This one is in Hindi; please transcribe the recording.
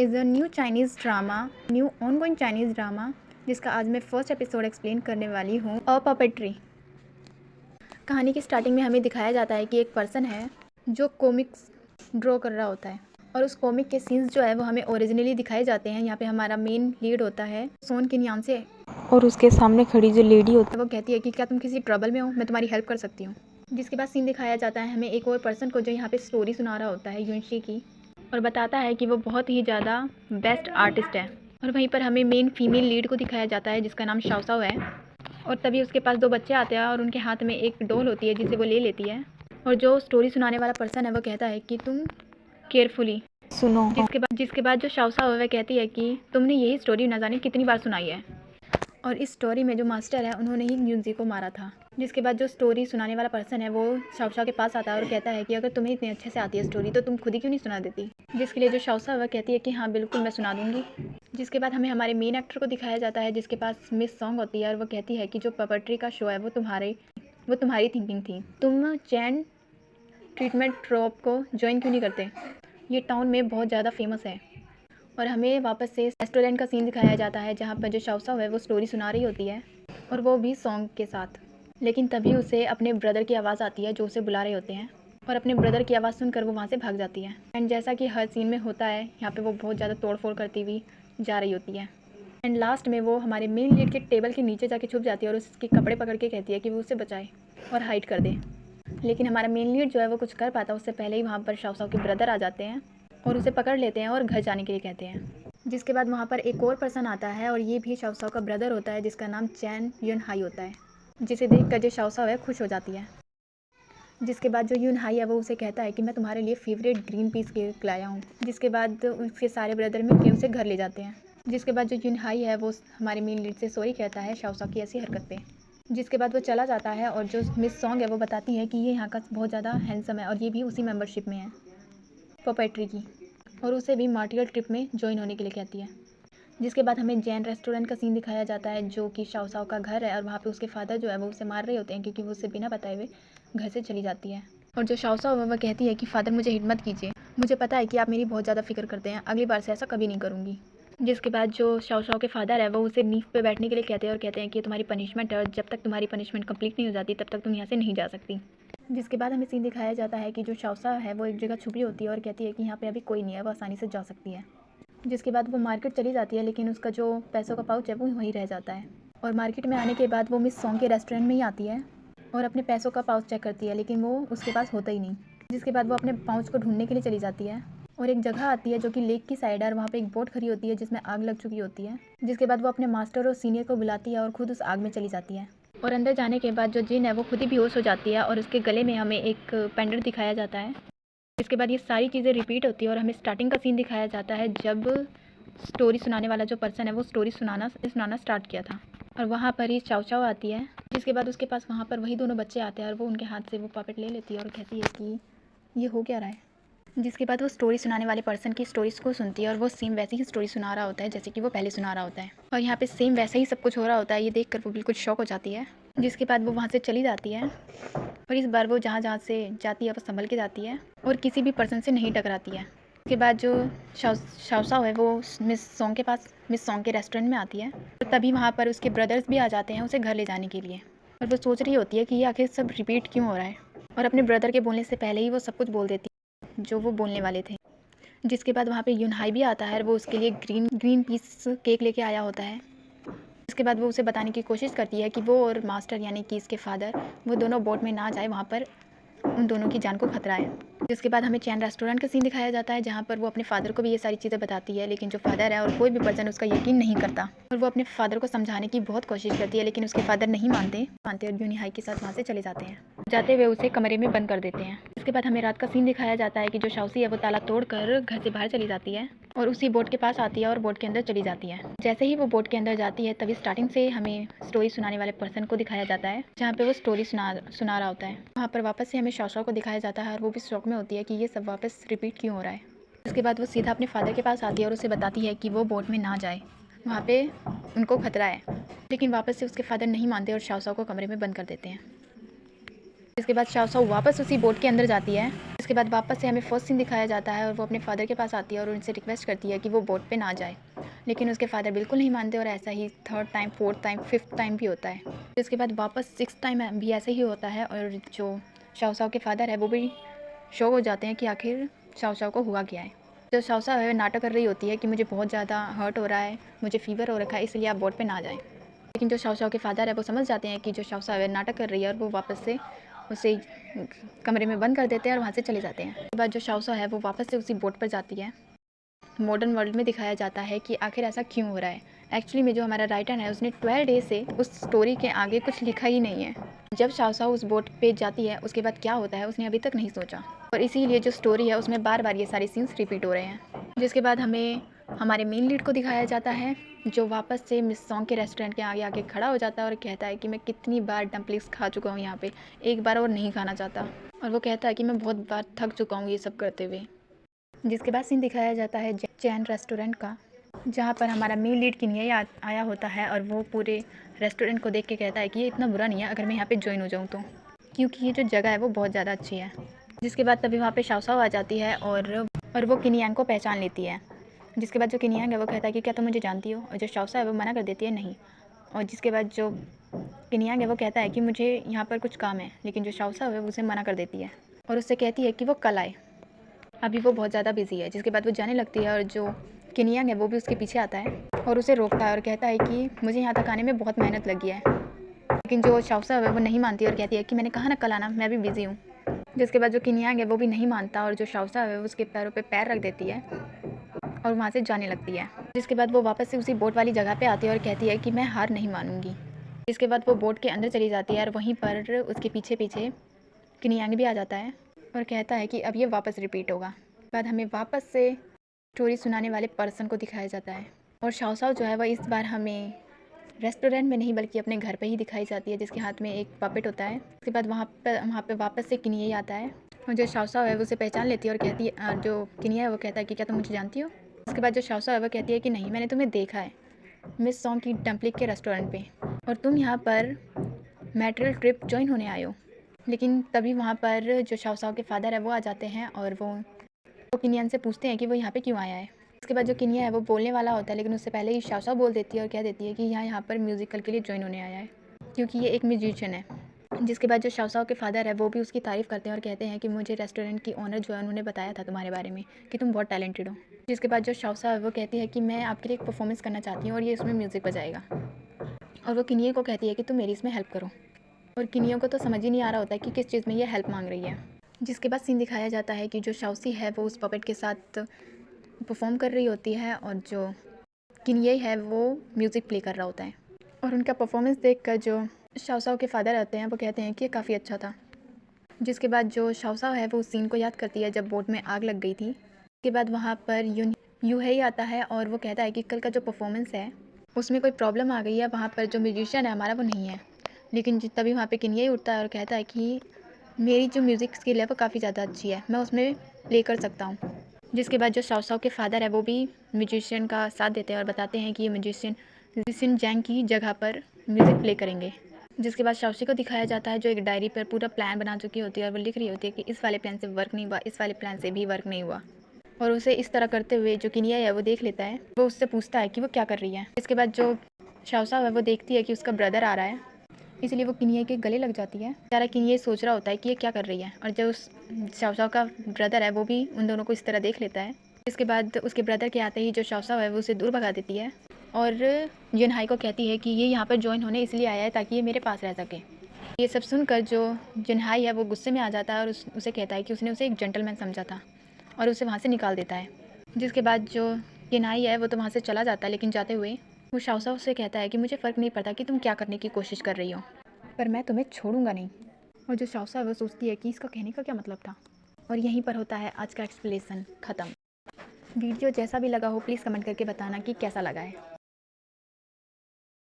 Is a new ongoing Chinese drama जिसका आज मैं फर्स्ट एपिसोड एक्सप्लेन करने वाली हूँ। अ पपेट्री। कहानी की स्टार्टिंग में हमें दिखाया जाता है कि एक पर्सन है जो कॉमिक्स ड्रॉ कर रहा होता है और उस कॉमिक के सीन्स जो है वो हमें ओरिजिनली दिखाए जाते हैं। यहाँ पे हमारा मेन लीड होता है सोन किन्यान से और उसके सामने खड़ी जो लेडी होती है वो कहती है कि क्या तुम किसी ट्रबल में हो, मैं तुम्हारी हेल्प कर सकती हूँ। जिसके बाद सीन दिखाया जाता है हमें एक और पर्सन को जो यहाँ पे स्टोरी सुना रहा होता है युनशी की, और बताता है कि वो बहुत ही ज़्यादा बेस्ट आर्टिस्ट है। और वहीं पर हमें मेन फीमेल लीड को दिखाया जाता है जिसका नाम शाओसाओ है। और तभी उसके पास दो बच्चे आते हैं और उनके हाथ में एक डॉल होती है जिसे वो ले लेती है। और जो स्टोरी सुनाने वाला पर्सन है वो कहता है कि तुम केयरफुली सुनो। जिसके बाद जो शाओसाओ है वह कहती है कि तुमने यही स्टोरी न जाने कितनी बार सुनाई है, और इस स्टोरी में जो मास्टर है उन्होंने ही यूनजी को मारा था। जिसके बाद जो स्टोरी सुनाने वाला पर्सन है वो शाओसाओ के पास आता है और कहता है कि अगर तुम्हें इतने अच्छे से आती है स्टोरी तो तुम खुद ही क्यों नहीं सुना देती। जिसके लिए जो शाओसाओ वह कहती है कि हाँ बिल्कुल मैं सुना दूंगी। जिसके बाद हमें हमारे मेन एक्टर को दिखाया जाता है जिसके पास मिस सॉन्ग होती है और वो कहती है कि जो पपेट्री का शो है वो तुम्हारी थिंकिंग थी। तुम चैन ट्रीटमेंट ट्रॉप को ज्वाइन क्यों नहीं करते, ये टाउन में बहुत ज़्यादा फेमस है। और हमें वापस से रेस्टोरेंट का सीन दिखाया जाता है जहाँ पर जो शाओसाओ है वो स्टोरी सुना रही होती है और वो भी सॉन्ग के साथ। लेकिन तभी उसे अपने ब्रदर की आवाज़ आती है जो उसे बुला रहे होते हैं, और अपने ब्रदर की आवाज़ सुनकर वो वहाँ से भाग जाती है। एंड जैसा कि हर सीन में होता है यहाँ पे वो बहुत ज़्यादा तोड़फोड़ करती हुई जा रही होती है। एंड लास्ट में वो हमारे मेन लीड के टेबल के नीचे जाके छुप जाती है और उसके कपड़े पकड़ के कहती है कि वो उसे बचाए और हाइड कर दे। लेकिन हमारा मेन लीड जो है वो कुछ कर पाता उससे पहले ही वहाँ पर शाओसाओ के ब्रदर आ जाते हैं और उसे पकड़ लेते हैं और घर जाने के लिए कहते हैं। जिसके बाद वहाँ पर एक और पर्सन आता है और ये भी शाओसाओ का ब्रदर होता है जिसका नाम चैन युन हाई होता है, जिसे देख कर जो शाओसाओ है खुश हो जाती है। जिसके बाद जो युन हाई है वो उसे कहता है कि मैं तुम्हारे लिए फेवरेट ग्रीन पीस केक लाया हूँ। जिसके बाद उसके सारे ब्रदर मिलकर उसे घर ले जाते हैं। जिसके बाद जो युन हाई है वो हमारे मेन लीड से सॉरी कहता है शाओसाओ की ऐसी हरकत पे। जिसके बाद वो चला जाता है और जो मिस सॉन्ग है वो बताती है कि ये यहाँ का बहुत ज़्यादा हैंडसम है और ये भी उसी मेंबरशिप में है पपेट्री की, और उसे भी मार्टियल ट्रिप में ज्वाइन होने के लिए कहती है। जिसके बाद हमें जैन रेस्टोरेंट का सीन दिखाया जाता है जो कि शाओसाओ का घर है और वहाँ पे उसके फादर जो है वो उसे मार रहे होते हैं क्योंकि वो उसे बिना बताए हुए घर से चली जाती है। और जो शाओसाओ है वह कहती है कि फादर मुझे हिट मत कीजिए, मुझे पता है कि आप मेरी बहुत ज़्यादा फिक्र करते हैं, अगली बार से ऐसा कभी नहीं करूँगी। जिसके बाद जो शाओसाओ के फादर है वो उसे नींव पे बैठने के लिए कहते हैं और कहते हैं कि तुम्हारी पनिशमेंट है और जब तक तुम्हारी पनिशमेंट कंप्लीट नहीं हो जाती तब तक तुम यहाँ से नहीं जा सकती। जिसके बाद हमें सीन दिखाया जाता है कि जो शाओसाओ है वो एक जगह छुपी होती है और कहती है कि यहाँ पे अभी कोई नहीं है, वो आसानी से जा सकती है। जिसके बाद वो मार्केट चली जाती है लेकिन उसका जो पैसों का पाउच है वो वहीं रह जाता है। और मार्केट में आने के बाद वो मिस सॉन्ग के रेस्टोरेंट में ही आती है और अपने पैसों का पाउच चेक करती है लेकिन वो उसके पास होता ही नहीं। जिसके बाद वो अपने पाउच को ढूंढने के लिए चली जाती है और एक जगह आती है जो कि लेक की साइड है और वहाँ पे एक बोट खड़ी होती है जिसमें आग लग चुकी होती है। जिसके बाद वो अपने मास्टर और सीनियर को बुलाती है और खुद उस आग में चली जाती है। और अंदर जाने के बाद जो जिन है वो खुद ही बेहोश हो जाती है और उसके गले में हमें एक पेंडेंट दिखाया जाता है। इसके बाद ये सारी चीज़ें रिपीट होती है और हमें स्टार्टिंग का सीन दिखाया जाता है जब स्टोरी सुनाने वाला जो पर्सन है वो स्टोरी सुनाना स्टार्ट किया था, और वहाँ पर ही चाओ आती है। जिसके बाद उसके पास वहाँ पर वही दोनों बच्चे आते हैं और वो उनके हाथ से वो पपेट ले लेती है और कहती है कि ये हो क्या रहा है। जिसके बाद वो स्टोरी सुनाने वाले पर्सन की स्टोरीज़ को सुनती है और वो सेम वैसे ही स्टोरी सुना रहा होता है जैसे कि वो पहले सुना रहा होता है, और यहाँ पे सेम वैसे ही सब कुछ हो रहा होता है। ये देखकर वो बिल्कुल शॉक हो जाती है। जिसके बाद वो वहाँ से चली जाती है और इस बार वो जहाँ से जाती है वो संभल के जाती है और किसी भी पर्सन से नहीं टकराती है। उसके बाद जो शाओसाओ है वो मिस सॉन्ग के रेस्टोरेंट में आती है, तो तभी वहाँ पर उसके ब्रदर्स भी आ जाते हैं उसे घर ले जाने के लिए। और वो सोच रही होती है कि ये आखिर सब रिपीट क्यों हो रहा है, और अपने ब्रदर के बोलने से पहले ही वो सब कुछ बोल देती है जो वो बोलने वाले थे। जिसके बाद वहाँ पे युन हाई भी आता है और वो उसके लिए ग्रीन पीस केक लेके आया होता है। इसके बाद वो उसे बताने की कोशिश करती है कि वो और मास्टर यानी कि इसके फादर वो दोनों बोट में ना जाए, वहाँ पर उन दोनों की जान को खतरा है। जिसके बाद हमें चैन रेस्टोरेंट का सीन दिखाया जाता है जहाँ पर वो अपने फादर को भी ये सारी चीज़ें बताती है, लेकिन जो फादर है और कोई भी पर्सन उसका यकीन नहीं करता, और वो अपने फादर को समझाने की बहुत कोशिश करती है लेकिन उसके फादर नहीं मानते और यूनी हाई के साथ वहाँ से चले जाते हैं। जाते हुए उसे कमरे में बंद कर देते हैं। इसके बाद हमें रात का सीन दिखाया जाता है कि जो शाओसी है वो ताला तोड़कर घर से बाहर चली जाती है और उसी बोट के पास आती है और बोट के अंदर चली जाती है। जैसे ही वो बोट के अंदर जाती है तभी स्टार्टिंग से हमें स्टोरी सुनाने वाले पर्सन को दिखाया जाता है जहाँ पे वो स्टोरी सुना रहा होता है। वहाँ पर वापस से हमें शाओसाओ को दिखाया जाता है और वो भी शौक में होती है कि ये सब वापस रिपीट क्यों हो रहा है। उसके बाद वो सीधा अपने फादर के पास आती है और उसे बताती है कि वो बोट में ना जाए, वहाँ पे उनको खतरा है। लेकिन वापस से उसके फादर नहीं मानते और शाओसाओ को कमरे में बंद कर देते हैं। इसके बाद शाओसाओ वापस उसी बोट के अंदर जाती है इसके बाद वापस से हमें फर्स्ट सीन दिखाया जाता है और वो अपने फादर के पास आती है और उनसे रिक्वेस्ट करती है कि वो बोट पे ना जाए, लेकिन उसके फादर बिल्कुल नहीं मानते और ऐसा ही third time, fourth time, fifth time भी होता है। इसके बाद वापस सिक्स टाइम भी ऐसे ही होता है और जो शाओ शाओ के फादर है वो भी शो हो जाते हैं कि आखिर शाओ शाओ को हुआ क्या है। जो शाओ शाओ है नाटक कर रही होती है कि मुझे बहुत ज़्यादा हर्ट हो रहा है, मुझे फीवर हो रखा है, इसलिए आप बोट पे ना जाएं। लेकिन जो शाओ शाओ के फादर है वो समझ जाते हैं कि जो शाओ शाओ है नाटक कर रही है और वो वापस से उसे कमरे में बंद कर देते हैं और वहाँ से चले जाते हैं। उसके बाद जो शाओ शाओ है वो वापस से उसी बोट पर जाती है। मॉडर्न वर्ल्ड में दिखाया जाता है कि आखिर ऐसा क्यों हो रहा है। एक्चुअली में जो हमारा राइटर है उसने 12 डे से उस स्टोरी के आगे कुछ लिखा ही नहीं है। जब शाओ शाओ उस बोट पे जाती है उसके बाद क्या होता है उसने अभी तक नहीं सोचा, और इसीलिए जो स्टोरी है उसमें बार बार ये सारे सीन्स रिपीट हो रहे हैं। जिसके बाद हमें हमारे मेन लीड को दिखाया जाता है जो वापस से मिस सॉन्ग के रेस्टोरेंट के आगे आके खड़ा हो जाता है और कहता है कि मैं कितनी बार डम्पलिंग्स खा चुका हूँ यहाँ पे, एक बार और नहीं खाना चाहता। और वो कहता है कि मैं बहुत बार थक चुका हूँ ये सब करते हुए। जिसके बाद सीन दिखाया जाता है चैन रेस्टोरेंट का, जहाँ पर हमारा मेन लीड किन्ही आया होता है और वो पूरे रेस्टोरेंट को देख के कहता है कि ये इतना बुरा नहीं है अगर मैं यहाँ पे ज्वाइन हो जाऊँ तो, क्योंकि ये जो जगह है वो बहुत ज़्यादा अच्छी है। जिसके बाद तभी वहाँ पे शाओ शाओ आ जाती है और वो किन्ही को पहचान लेती है। जिसके बाद जो किन्ही है वो कहता है कि क्या तुम मुझे जानती हो, और जो शाओ शाओ है वो मना कर देती है नहीं। और जिसके बाद जो किन्ही है वो कहता है कि मुझे यहाँ पर कुछ काम है, लेकिन जो शाओ शाओ है वो उसे मना कर देती है और उससे कहती है कि वो कल आए, अभी वो बहुत ज़्यादा बिजी है। जिसके बाद वो जाने लगती है और जो किन्ही है वो भी उसके पीछे आता है और उसे रोकता है और कहता है कि मुझे यहाँ तक आने में बहुत मेहनत लगी है। लेकिन जो शाओ शाओ है वो नहीं मानती और कहती है कि मैंने कहा ना कल आना, मैं भी बिज़ी हूँ। जिसके बाद जो किन्ही है वो भी नहीं मानता और जो शाओ शाओ है उसके पैरों पे पैर रख देती है और वहाँ से जाने लगती है। जिसके बाद वो वापस से उसी बोट वाली जगह पे आती है और कहती है कि मैं हार नहीं मानूंगी। जिसके बाद वो बोट के अंदर चली जाती है और वहीं पर उसके पीछे पीछे किन्ही भी आ जाता है और कहता है कि अब ये वापस रिपीट होगा। बाद हमें वापस से स्टोरी सुनाने वाले पर्सन को दिखाया जाता है और शाओ शाओ जो है वह इस बार हमें रेस्टोरेंट में नहीं बल्कि अपने घर पे ही दिखाई जाती है, जिसके हाथ में एक पपेट होता है। उसके बाद वहाँ पे वापस से किन्ही आता है और जो शाओ शाओ है वो उसे पहचान लेती है और कहती है, जो किन्ही है वो कहता है कि क्या तुम मुझे जानती हो। उसके बाद जो शाओ शाओ है वो कहती है कि नहीं, मैंने तुम्हें देखा है मिस सॉन्ग की डम्पलिंग के रेस्टोरेंट पे और तुम यहाँ पर मैट्रियल ट्रिप ज्वाइन होने आए हो। लेकिन तभी वहाँ पर जो शाओ शाओ के फादर है वो आ जाते हैं और वो किन्ही से पूछते हैं कि वो यहाँ पे क्यों आया है। उसके बाद जो किन्ही है वो बोलने वाला होता है, लेकिन उससे पहले ही शाओ शाओ बोल देती है और कह देती है कि यहाँ पर म्यूज़िकल के लिए ज्वाइन होने आया है क्योंकि ये एक म्यूजिशियन है। जिसके बाद जो शाओ शाओ के फादर है वो भी उसकी तारीफ़ करते हैं और कहते हैं कि मुझे रेस्टोरेंट की ओनर जो है उन्होंने बताया था तुम्हारे बारे में कि तुम बहुत टैलेंटेड हो। जिसके बाद जो शाओ शाओ है वो कहती है कि मैं आपके लिए एक परफॉर्मेंस करना चाहती हूँ और ये इसमें म्यूज़िक बजाएगा, और वो किन्ही को कहती है कि तुम मेरी इसमें हेल्प करो। और किन्ही को तो समझ ही नहीं आ रहा होता है कि किस चीज़ में ये हेल्प मांग रही है। जिसके बाद सीन दिखाया जाता है कि जो शाओसी है वो उस पपेट के साथ परफॉर्म कर रही होती है और जो किन्ही है वो म्यूज़िक प्ले कर रहा होता है और उनका परफॉर्मेंस देखकर जो शाओ शाओ के फादर आते हैं वो कहते हैं कि ये काफ़ी अच्छा था। जिसके बाद जो शाओ शाओ है वो उस सीन को याद करती है जब बोट में आग लग गई थी। उसके बाद वहाँ पर यूहे आता है और वो कहता है कि कल का जो परफॉर्मेंस है उसमें कोई प्रॉब्लम आ गई है, वहाँ पर जो म्यूजिशियन है हमारा वो नहीं है। लेकिन तभी वहाँ पे किन्ही उठता है और कहता है कि मेरी जो म्यूज़िक स्किल है वो काफ़ी ज़्यादा अच्छी है, मैं उसमें प्ले कर सकता हूँ। जिसके बाद जो शाओ शाओ के फादर है वो भी म्यूजिशियन का साथ देते हैं और बताते हैं कि ये म्यूजिशियन जैंग की जगह पर म्यूज़िक प्ले करेंगे। जिसके बाद शाओशी को दिखाया जाता है जो एक डायरी पर पूरा प्लान बना चुकी होती है और वो लिख रही होती है कि इस वाले प्लान से वर्क नहीं हुआ, इस वाले प्लान से भी वर्क नहीं हुआ। और उसे इस तरह करते हुए जो किन्ही है वो देख लेता है, वो उससे पूछता है कि वो क्या कर रही है। इसके बाद जो शाओ शाओ है वो देखती है कि उसका ब्रदर आ रहा है, इसलिए वो किन्ही के गले लग जाती है। सारा किन्ही सोच रहा होता है कि ये क्या कर रही है, और जो उस शाओ शाओ का ब्रदर है वो भी उन दोनों को इस तरह देख लेता है। इसके बाद उसके ब्रदर के आते ही जो शाओ शाओ है वो उसे दूर भगा देती है और जिनहाई को कहती है कि ये यहाँ पर ज्वाइन होने इसलिए आया है ताकि ये मेरे पास रह सके। ये सब सुनकर जो जिनहाई है वो गुस्से में आ जाता है और उसे कहता है कि उसने उसे एक जेंटलमैन समझा था और उसे वहाँ से निकाल देता है। जिसके बाद जो जिनहाई है वो तो वहाँ से चला जाता है, लेकिन जाते हुए वो शाओ शाओ से कहता है कि मुझे फ़र्क नहीं पड़ता कि तुम क्या करने की कोशिश कर रही हो, पर मैं तुम्हें छोड़ूंगा नहीं। और जो शाओ शाओ है वो सोचती है कि इसका कहने का क्या मतलब था। और यहीं पर होता है आज का एक्सप्लेनेशन ख़त्म। वीडियो जैसा भी लगा हो प्लीज़ कमेंट करके बताना कि कैसा लगा है।